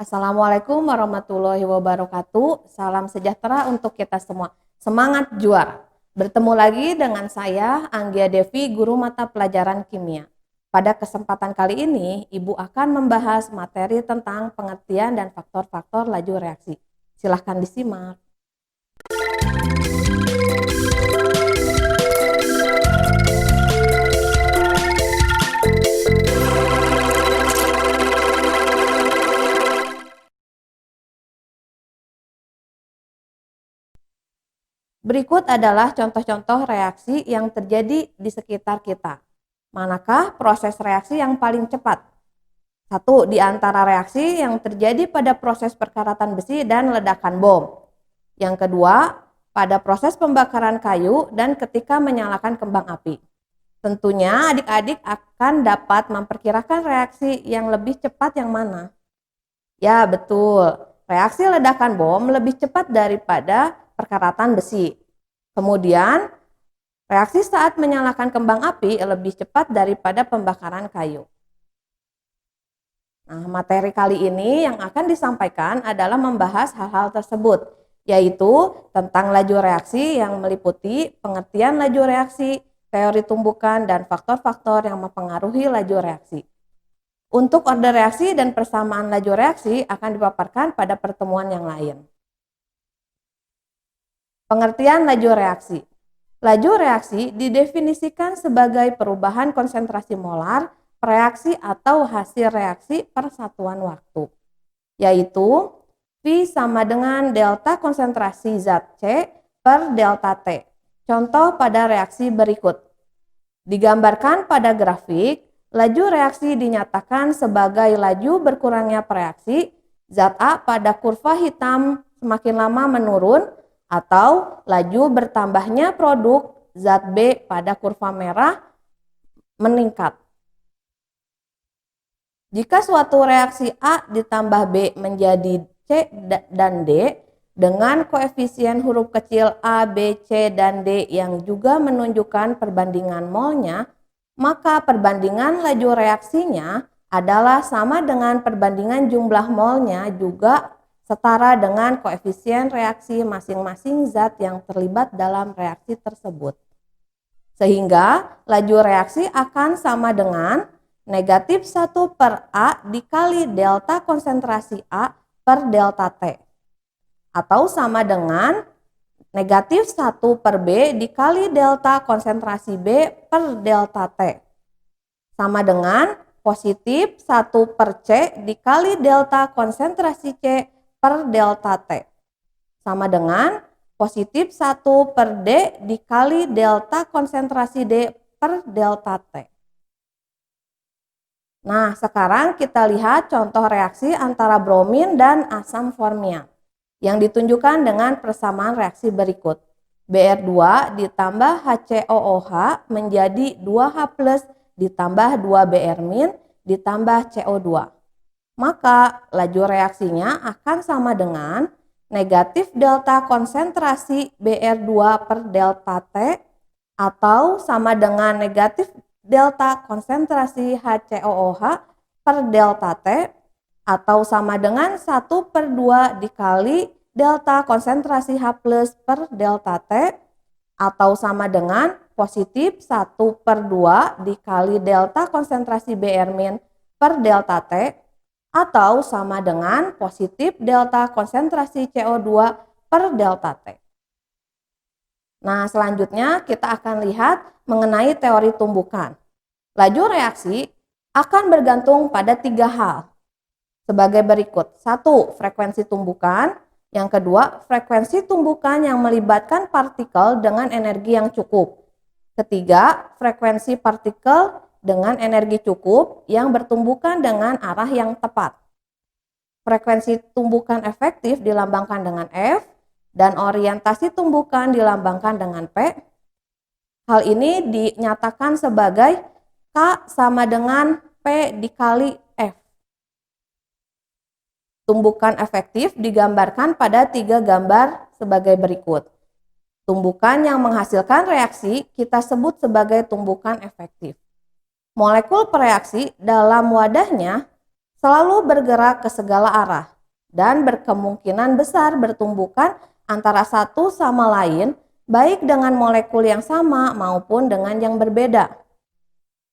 Assalamualaikum warahmatullahi wabarakatuh. Salam sejahtera untuk kita semua. Semangat juara. Bertemu lagi dengan saya, Anggia Devi, guru mata pelajaran kimia. Pada kesempatan kali ini, Ibu akan membahas materi tentang pengertian dan faktor-faktor laju reaksi. Silahkan disimak. Berikut adalah contoh-contoh reaksi yang terjadi di sekitar kita. Manakah proses reaksi yang paling cepat? Satu di antara reaksi yang terjadi pada proses perkaratan besi dan ledakan bom. Yang kedua, pada proses pembakaran kayu dan ketika menyalakan kembang api. Tentunya adik-adik akan dapat memperkirakan reaksi yang lebih cepat yang mana. Ya, betul. Reaksi ledakan bom lebih cepat daripada perkaratan besi. Kemudian, reaksi saat menyalakan kembang api lebih cepat daripada pembakaran kayu. Nah, materi kali ini yang akan disampaikan adalah membahas hal-hal tersebut, yaitu tentang laju reaksi yang meliputi pengertian laju reaksi, teori tumbukan, dan faktor-faktor yang mempengaruhi laju reaksi. Untuk order reaksi dan persamaan laju reaksi akan dipaparkan pada pertemuan yang lain. Pengertian laju reaksi. Laju reaksi didefinisikan sebagai perubahan konsentrasi molar, reaksi atau hasil reaksi per satuan waktu, yaitu V sama dengan delta konsentrasi zat C per delta T. Contoh pada reaksi berikut. Digambarkan pada grafik, laju reaksi dinyatakan sebagai laju berkurangnya reaksi zat A pada kurva hitam semakin lama menurun atau laju bertambahnya produk zat B pada kurva merah meningkat. Jika suatu reaksi A ditambah B menjadi C dan D dengan koefisien huruf kecil A, B, C, dan D yang juga menunjukkan perbandingan molnya, maka perbandingan laju reaksinya adalah sama dengan perbandingan jumlah molnya juga setara dengan koefisien reaksi masing-masing zat yang terlibat dalam reaksi tersebut. Sehingga laju reaksi akan sama dengan negatif 1 per A dikali delta konsentrasi A per delta T. Atau sama dengan negatif 1 per B dikali delta konsentrasi B per delta T. Sama dengan positif 1 per C dikali delta konsentrasi C per delta T. Sama dengan positif 1 per D dikali delta konsentrasi D per delta T. Nah, sekarang kita lihat contoh reaksi antara bromin dan asam formiat yang ditunjukkan dengan persamaan reaksi berikut. Br2 ditambah HCOOH menjadi 2H+ ditambah 2Br- ditambah CO2. Maka laju reaksinya akan sama dengan negatif delta konsentrasi Br2 per delta T atau sama dengan negatif delta konsentrasi HCOOH per delta T atau sama dengan 1 per 2 dikali delta konsentrasi H+ per delta T atau sama dengan positif 1 per 2 dikali delta konsentrasi Br- per delta T atau sama dengan positif delta konsentrasi CO2 per delta T. Nah, selanjutnya kita akan lihat mengenai teori tumbukan. Laju reaksi akan bergantung pada 3 hal sebagai berikut. 1. Frekuensi tumbukan. Yang kedua, frekuensi tumbukan yang melibatkan partikel dengan energi yang cukup. Ketiga, frekuensi partikel dengan energi cukup yang bertumbukan dengan arah yang tepat. Frekuensi tumbukan efektif dilambangkan dengan F dan orientasi tumbukan dilambangkan dengan P. Hal ini dinyatakan sebagai K sama dengan P dikali F. Tumbukan efektif digambarkan pada 3 gambar sebagai berikut. Tumbukan yang menghasilkan reaksi kita sebut sebagai tumbukan efektif. Molekul pereaksi dalam wadahnya selalu bergerak ke segala arah dan berkemungkinan besar bertumbukan antara satu sama lain, baik dengan molekul yang sama maupun dengan yang berbeda.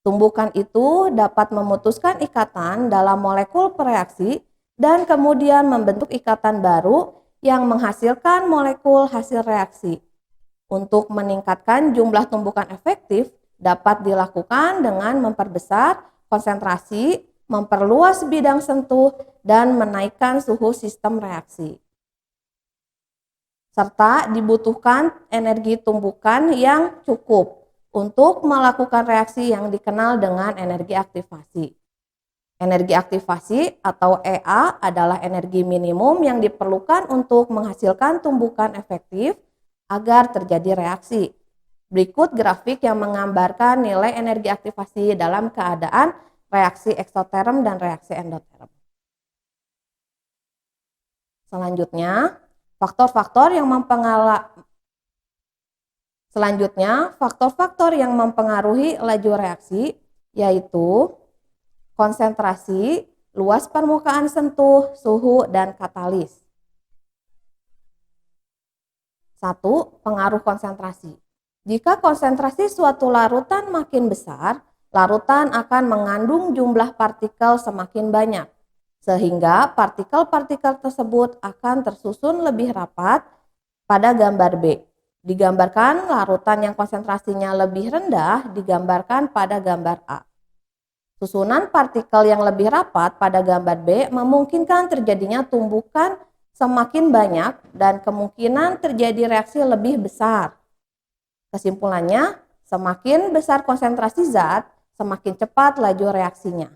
Tumbukan itu dapat memutuskan ikatan dalam molekul pereaksi dan kemudian membentuk ikatan baru yang menghasilkan molekul hasil reaksi. Untuk meningkatkan jumlah tumbukan efektif dapat dilakukan dengan memperbesar konsentrasi, memperluas bidang sentuh, dan menaikkan suhu sistem reaksi. Serta dibutuhkan energi tumbukan yang cukup untuk melakukan reaksi yang dikenal dengan energi aktivasi. Energi aktivasi atau EA adalah energi minimum yang diperlukan untuk menghasilkan tumbukan efektif agar terjadi reaksi. Berikut grafik yang menggambarkan nilai energi aktivasi dalam keadaan reaksi eksoterm dan reaksi endoterm. Selanjutnya, faktor-faktor yang mempengaruhi laju reaksi yaitu konsentrasi, luas permukaan sentuh, suhu, dan katalis. 1. Pengaruh konsentrasi. Jika konsentrasi suatu larutan makin besar, larutan akan mengandung jumlah partikel semakin banyak, sehingga partikel-partikel tersebut akan tersusun lebih rapat. Pada gambar B, digambarkan larutan yang konsentrasinya lebih rendah digambarkan pada gambar A. Susunan partikel yang lebih rapat pada gambar B memungkinkan terjadinya tumbukan semakin banyak dan kemungkinan terjadi reaksi lebih besar. Kesimpulannya, semakin besar konsentrasi zat, semakin cepat laju reaksinya.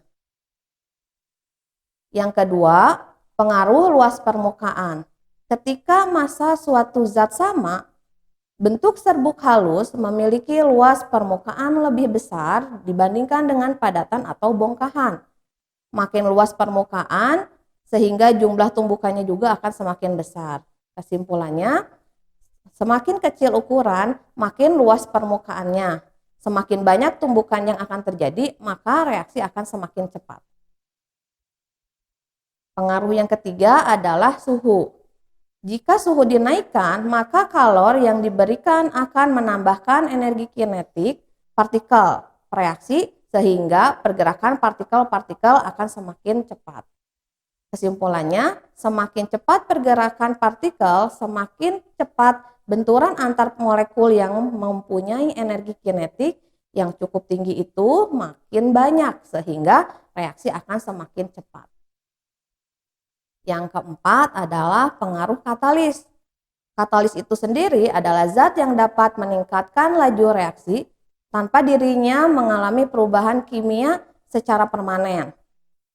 Yang kedua, pengaruh luas permukaan. Ketika massa suatu zat sama, bentuk serbuk halus memiliki luas permukaan lebih besar dibandingkan dengan padatan atau bongkahan. Makin luas permukaan, sehingga jumlah tumbukannya juga akan semakin besar. Kesimpulannya, semakin kecil ukuran, makin luas permukaannya. Semakin banyak tumbukan yang akan terjadi, maka reaksi akan semakin cepat. Pengaruh yang ketiga adalah suhu. Jika suhu dinaikkan, maka kalor yang diberikan akan menambahkan energi kinetik partikel reaksi sehingga pergerakan partikel-partikel akan semakin cepat. Kesimpulannya, semakin cepat pergerakan partikel, semakin cepat benturan antar molekul yang mempunyai energi kinetik yang cukup tinggi itu makin banyak sehingga reaksi akan semakin cepat. Yang keempat adalah pengaruh katalis. Katalis itu sendiri adalah zat yang dapat meningkatkan laju reaksi tanpa dirinya mengalami perubahan kimia secara permanen.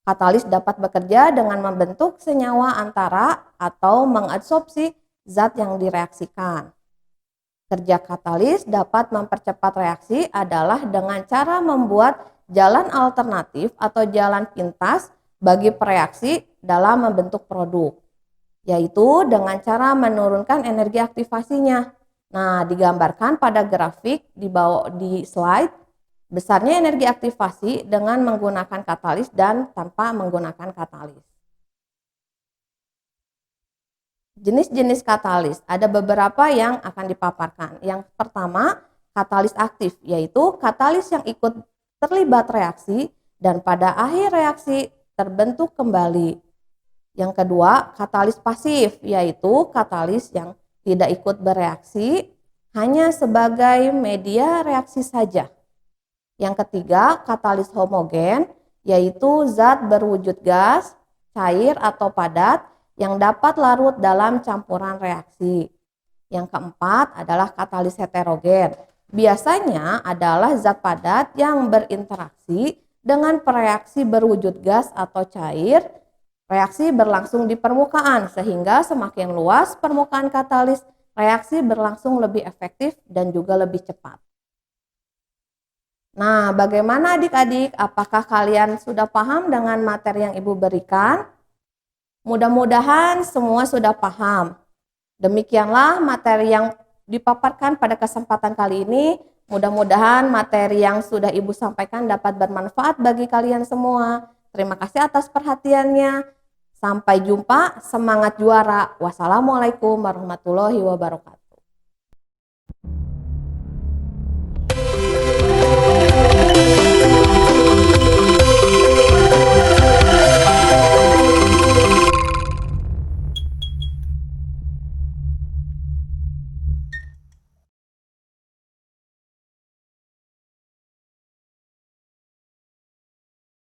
Katalis dapat bekerja dengan membentuk senyawa antara atau mengadsorpsi zat yang direaksikan. Kerja katalis dapat mempercepat reaksi adalah dengan cara membuat jalan alternatif atau jalan pintas bagi pereaksi dalam membentuk produk, yaitu dengan cara menurunkan energi aktivasinya. Nah, digambarkan pada grafik di bawah di slide. Besarnya energi aktivasi dengan menggunakan katalis dan tanpa menggunakan katalis. Jenis-jenis katalis, ada beberapa yang akan dipaparkan. Yang pertama, katalis aktif, yaitu katalis yang ikut terlibat reaksi dan pada akhir reaksi terbentuk kembali. Yang kedua, katalis pasif, yaitu katalis yang tidak ikut bereaksi, hanya sebagai media reaksi saja. Yang ketiga, katalis homogen, yaitu zat berwujud gas, cair atau padat yang dapat larut dalam campuran reaksi. Yang keempat adalah katalis heterogen. Biasanya adalah zat padat yang berinteraksi dengan pereaksi berwujud gas atau cair. Reaksi berlangsung di permukaan sehingga semakin luas permukaan katalis, reaksi berlangsung lebih efektif dan juga lebih cepat. Nah, bagaimana adik-adik? Apakah kalian sudah paham dengan materi yang Ibu berikan? Mudah-mudahan semua sudah paham. Demikianlah materi yang dipaparkan pada kesempatan kali ini. Mudah-mudahan materi yang sudah Ibu sampaikan dapat bermanfaat bagi kalian semua. Terima kasih atas perhatiannya. Sampai jumpa, semangat juara. Wassalamualaikum warahmatullahi wabarakatuh.